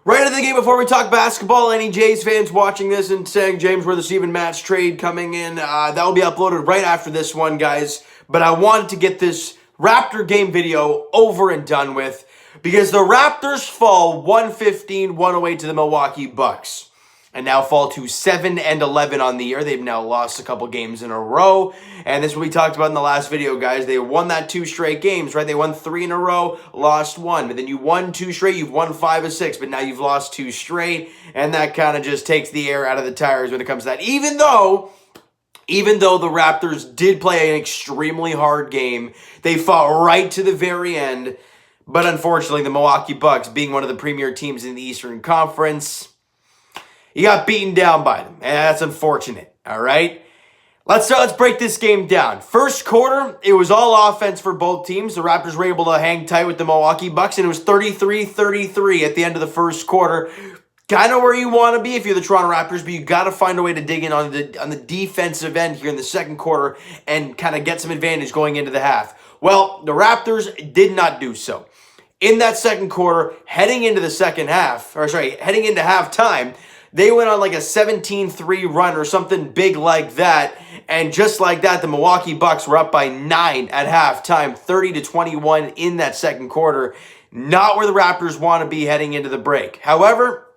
Right into the game before we talk basketball. Any Jays fans watching this and saying, James, where's the Steven Matz trade coming in? That will be uploaded right after this one, guys. But I wanted to get this Raptor game video over and done with because the Raptors fall 115-108 to the Milwaukee Bucks and now fall to 7-11 on the year. They've now lost a couple games in a row. And this is what we talked about in the last video, guys. They won that 2 straight games, right? They won 3 in a row, lost 1. But then you won 2 straight, you've won 5 of 6, but now you've lost 2 straight. And that kind of just takes the air out of the tires when it comes to that. Even though the Raptors did play an extremely hard game, they fought right to the very end. But unfortunately, the Milwaukee Bucks, being one of the premier teams in the Eastern Conference, you got beaten down by them, and that's unfortunate, all right? Let's break this game down. First quarter, it was all offense for both teams. The Raptors were able to hang tight with the Milwaukee Bucks, and it was 33-33 at the end of the first quarter. Kind of where you want to be if you're the Toronto Raptors, but you got to find a way to dig in on the defensive end here in the second quarter and kind of get some advantage going into the half. Well, the Raptors did not do so. In that second quarter, heading into halftime, they went on like a 17-3 run or something big like that. And just like that, the Milwaukee Bucks were up by 9 at halftime, 30-21 in that second quarter. Not where the Raptors want to be heading into the break. However,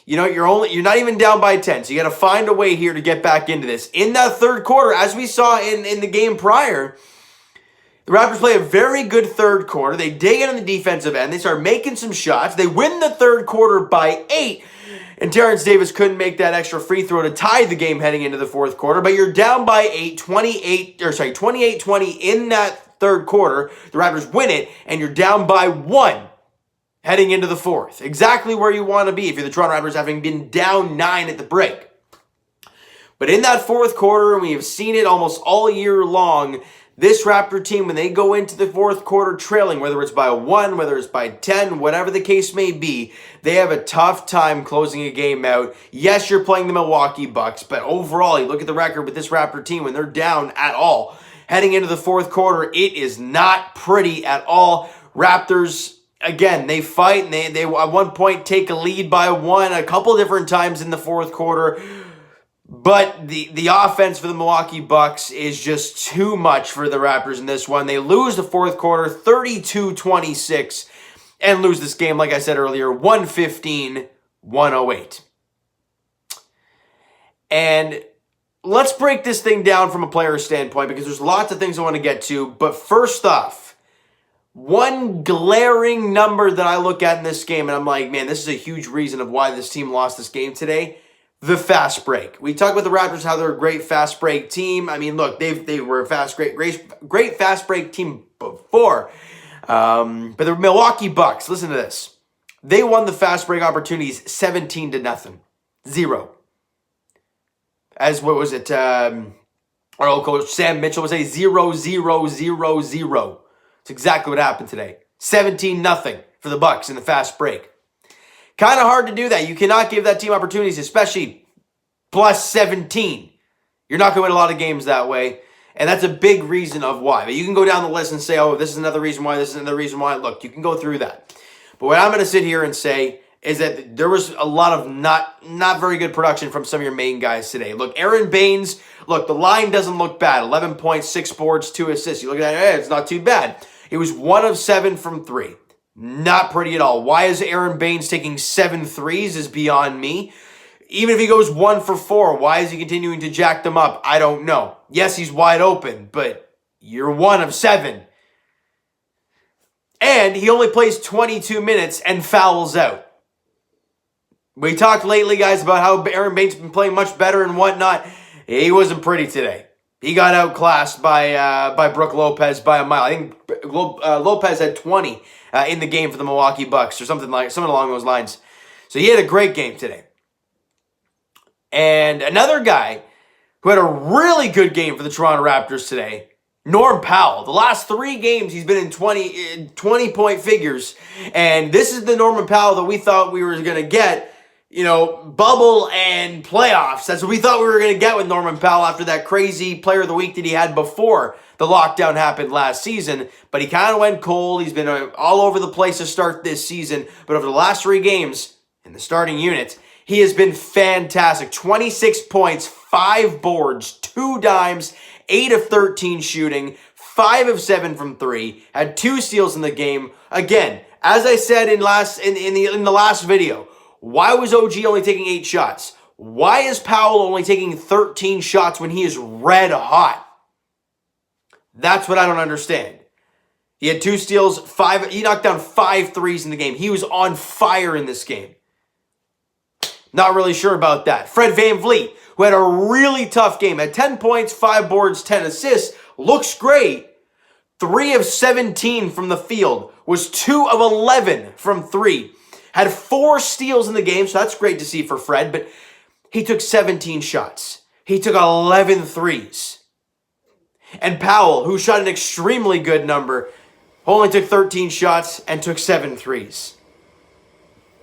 you know, you're not even down by 10. So you got to find a way here to get back into this. In that third quarter, as we saw in the game prior, the Raptors play a very good third quarter. They dig in on the defensive end. They start making some shots. They win the third quarter by 8. And Terrence Davis couldn't make that extra free throw to tie the game heading into the fourth quarter. But you're down by 28-20 in that third quarter. The Raptors win it, and you're down by 1 heading into the fourth. Exactly where you want to be if you're the Toronto Raptors, having been down 9 at the break. But in that fourth quarter, and we have seen it almost all year long, this Raptor team, when they go into the fourth quarter trailing, whether it's by 1, whether it's by 10, whatever the case may be, they have a tough time closing a game out. Yes, you're playing the Milwaukee Bucks, but overall, you look at the record with this Raptor team when they're down at all. Heading into the fourth quarter, it is not pretty at all. Raptors, again, they fight, and they at one point take a lead by 1 a couple different times in the fourth quarter. But the offense for the Milwaukee Bucks is just too much for the Raptors in this one. They lose the fourth quarter 32-26 and lose this game, like I said earlier, 115-108. And let's break this thing down from a player standpoint because there's lots of things I want to get to. But first off, one glaring number that I look at in this game, and I'm like, man, this is a huge reason of why this team lost this game today. The fast break. We talk about the Raptors, how they're a great fast break great fast break team before. But the Milwaukee Bucks, listen to this. They won the fast break opportunities 17-0. 0. As what was it? Our old coach Sam Mitchell would say 0-0-0-0. It's exactly what happened today. 17-0 for the Bucks in the fast break. Kind of hard to do that. You cannot give that team opportunities, especially plus 17. You're not going to win a lot of games that way. And that's a big reason of why. But you can go down the list and say, oh, this is another reason why, this is another reason why. Look, you can go through that. But what I'm going to sit here and say is that there was a lot of not very good production from some of your main guys today. Look, Aaron Baines, look, the line doesn't look bad. 11 points, 6 boards, 2 assists. You look at it, it's not too bad. It was 1 of 7 from 3. Not pretty at all. Why is Aaron Baines taking 7 threes is beyond me. Even if he goes 1 for 4, why is he continuing to jack them up? I don't know. Yes, he's wide open, but you're 1 of 7. And he only plays 22 minutes and fouls out. We talked lately, guys, about how Aaron Baines has been playing much better and whatnot. He wasn't pretty today. He got outclassed by Brook Lopez by a mile. I think Lopez had 20 in the game for the Milwaukee Bucks or something along those lines. So he had a great game today. And another guy who had a really good game for the Toronto Raptors today, Norm Powell. The last 3 games he's been in 20-point figures. And this is the Norman Powell that we thought we were going to get, bubble and playoffs. That's what we thought we were going to get with Norman Powell after that crazy player of the week that he had before the lockdown happened last season. But he kind of went cold. He's been all over the place to start this season. But over the last 3 games, in the starting unit, he has been fantastic. 26 points, 5 boards, 2 dimes, 8 of 13 shooting, 5 of 7 from 3, had 2 steals in the game. Again, as I said in the last video, why was OG only taking 8 shots? Why is Powell only taking 13 shots when he is red hot? That's what I don't understand. He had 2 steals, 5. He knocked down 5 threes in the game. He was on fire in this game. Not really sure about that. Fred VanVleet, who had a really tough game, had 10 points, 5 boards, 10 assists, looks great. 3 of 17 from the field, was 2 of 11 from 3. Had 4 steals in the game, so that's great to see for Fred, but he took 17 shots. He took 11 threes. And Powell, who shot an extremely good number, only took 13 shots and took 7 threes.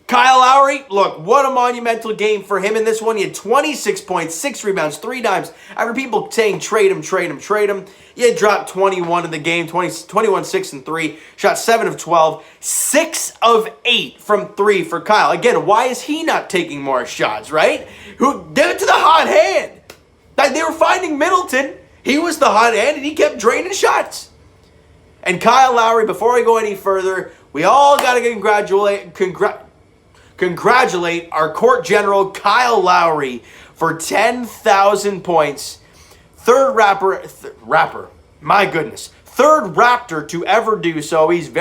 Kyle Lowry, look, what a monumental game for him in this one. He had 26 points, 6 rebounds, 3 dimes. After people saying trade him, trade him, trade him, he had dropped 21 in the game, 21, 6, and 3. Shot 7 of 12, 6 of 8 from 3 for Kyle. Again, why is he not taking more shots, right? Who did it to the hot hand? They were finding Middleton. He was the hot hand, and he kept draining shots. And Kyle Lowry, before I go any further, we all got to congratulate our court general, Kyle Lowry, for 10,000 points. Third Raptor to ever do so. He's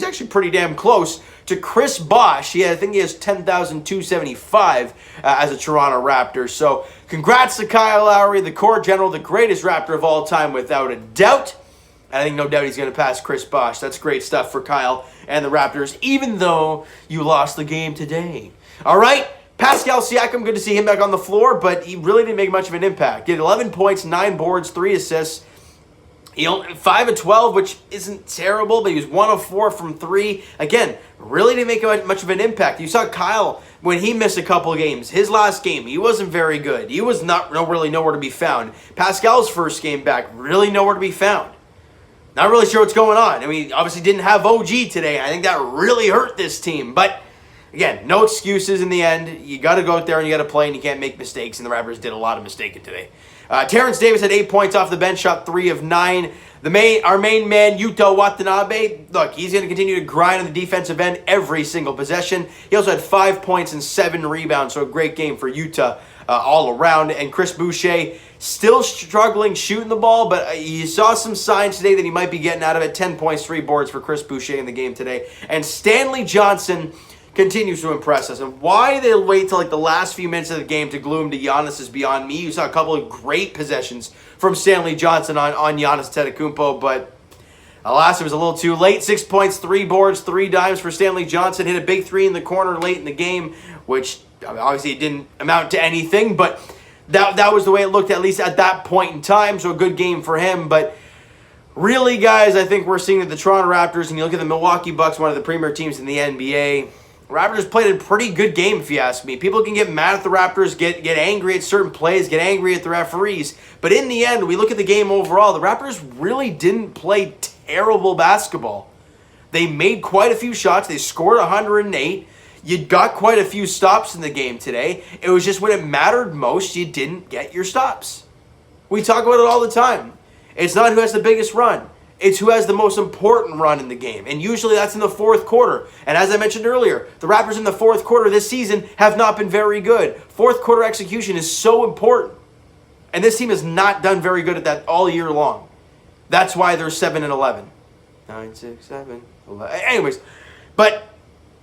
actually pretty damn close to Chris Bosh. I think he has 10,275 as a Toronto Raptor. So congrats to Kyle Lowry, the court general, the greatest Raptor of all time without a doubt. I think no doubt he's going to pass Chris Bosh. That's great stuff for Kyle and the Raptors, even though you lost the game today. All right, Pascal Siakam, good to see him back on the floor, but he really didn't make much of an impact. He had 11 points, 9 boards, 3 assists. He only 5 of 12, which isn't terrible, but he was 1 of 4 from 3. Again, really didn't make much of an impact. You saw Kyle when he missed a couple games. His last game, he wasn't very good. He was really nowhere to be found. Pascal's first game back, really nowhere to be found. Not really sure what's going on. I mean, obviously didn't have OG today. I think that really hurt this team. But, again, no excuses in the end. You got to go out there and you got to play, and you can't make mistakes, and the Raptors did a lot of mistaking today. Terrence Davis had 8 points off the bench, shot 3 of 9. Our main man, Yuta Watanabe, look, he's going to continue to grind on the defensive end every single possession. He also had 5 points and 7 rebounds, so a great game for Yuta all around. And Chris Boucher, still struggling shooting the ball, but you saw some signs today that he might be getting out of it. 10 points, 3 boards for Chris Boucher in the game today. And Stanley Johnson continues to impress us. And why they wait till like the last few minutes of the game to glue him to Giannis is beyond me. You saw a couple of great possessions from Stanley Johnson on Giannis Antetokounmpo, but alas, it was a little too late. 6 points, 3 boards, 3 dimes for Stanley Johnson. Hit a big 3 in the corner late in the game, which obviously didn't amount to anything, but that was the way it looked, at least at that point in time, so a good game for him. But really, guys, I think we're seeing that the Toronto Raptors, and you look at the Milwaukee Bucks, one of the premier teams in the NBA, Raptors played a pretty good game, if you ask me. People can get mad at the Raptors, get angry at certain plays, get angry at the referees, but in the end, we look at the game overall, the Raptors really didn't play terrible basketball. They made quite a few shots. They scored 108. You got quite a few stops in the game today. It was just when it mattered most, you didn't get your stops. We talk about it all the time. It's not who has the biggest run. It's who has the most important run in the game. And usually that's in the fourth quarter. And as I mentioned earlier, the Raptors in the fourth quarter this season have not been very good. Fourth quarter execution is so important. And this team has not done very good at that all year long. That's why they're 7-11. 9, 6, 7, 11. Anyways, but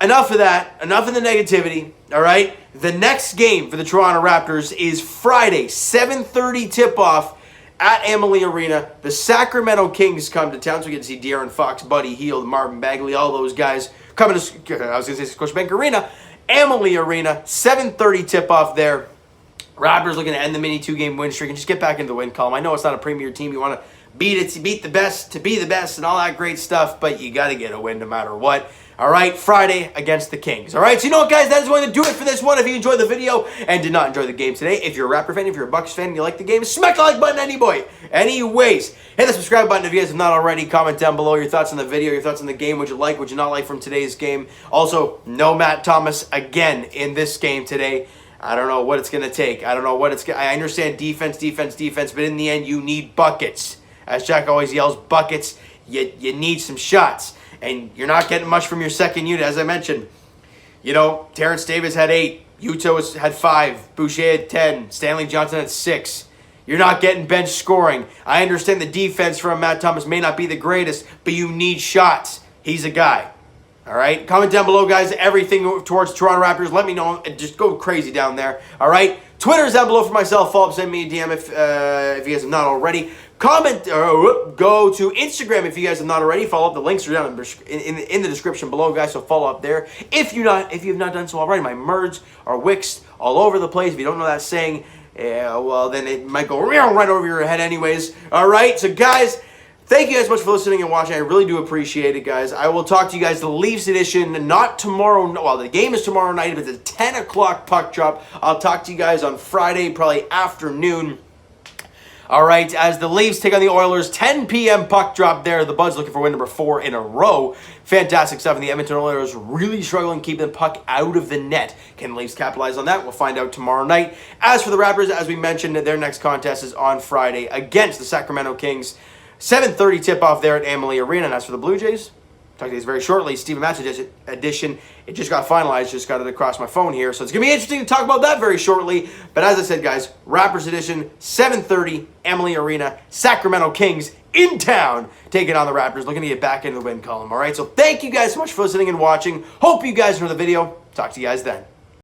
enough of that. Enough of the negativity. All right? The next game for the Toronto Raptors is Friday, 7:30 tip-off at Amalie Arena. The Sacramento Kings come to town, so we get to see De'Aaron Fox, Buddy Hield, Marvin Bagley, all those guys coming to, Scotiabank Arena. Amalie Arena, 7:30 tip-off there. Raptors looking to end the mini 2-game win streak and just get back into the win column. I know it's not a premier team. You want to beat the best, to be the best, and all that great stuff, but you got to get a win no matter what. All right, Friday against the Kings. All right, so you know what, guys? That is going to do it for this one. If you enjoyed the video and did not enjoy the game today, if you're a Raptor fan, if you're a Bucks fan, and you like the game, smack the like button anyways. Hit the subscribe button if you guys have not already. Comment down below your thoughts on the video, your thoughts on the game. Would you like, would you not like from today's game? Also, no Matt Thomas again in this game today. I don't know what it's going to take. I don't know what it's going to... I understand defense, but in the end, you need buckets. As Jack always yells, buckets. You need some shots. And you're not getting much from your second unit, as I mentioned. You know, Terrence Davis had 8. Yuto had 5. Boucher had 10. Stanley Johnson had 6. You're not getting bench scoring. I understand the defense from Matt Thomas may not be the greatest, but you need shots. He's a guy. All right? Comment down below, guys, everything towards Toronto Raptors. Let me know. Just go crazy down there. All right? Twitter's down below for myself. Follow up, send me a DM if you guys have not already. Comment or go to Instagram if you guys have not already. Follow up. The links are down in the description below, guys. So follow up there. If you have not done so already, my merds are wixed all over the place. If you don't know that saying, well, then it might go right over your head anyways. All right, so guys, thank you guys so much for listening and watching. I really do appreciate it, guys. I will talk to you guys the Leafs edition, not tomorrow. Well, the game is tomorrow night, but it's a 10 o'clock puck drop. I'll talk to you guys on Friday, probably afternoon. All right, as the Leafs take on the Oilers, 10 p.m. puck drop there. The Buds looking for win number 4 in a row. Fantastic stuff. And the Edmonton Oilers really struggling keeping the puck out of the net. Can the Leafs capitalize on that? We'll find out tomorrow night. As for the Raptors, as we mentioned, their next contest is on Friday against the Sacramento Kings. 7:30 tip-off there at Amalie Arena. And as for the Blue Jays, talk to you guys very shortly. Steven Match edition. It just got finalized. Just got it across my phone here. So it's going to be interesting to talk about that very shortly. But as I said, guys, Raptors edition, 7:30, Amalie Arena, Sacramento Kings in town, taking on the Raptors. Looking to get back into the win column. All right, so thank you guys so much for listening and watching. Hope you guys enjoyed the video. Talk to you guys then.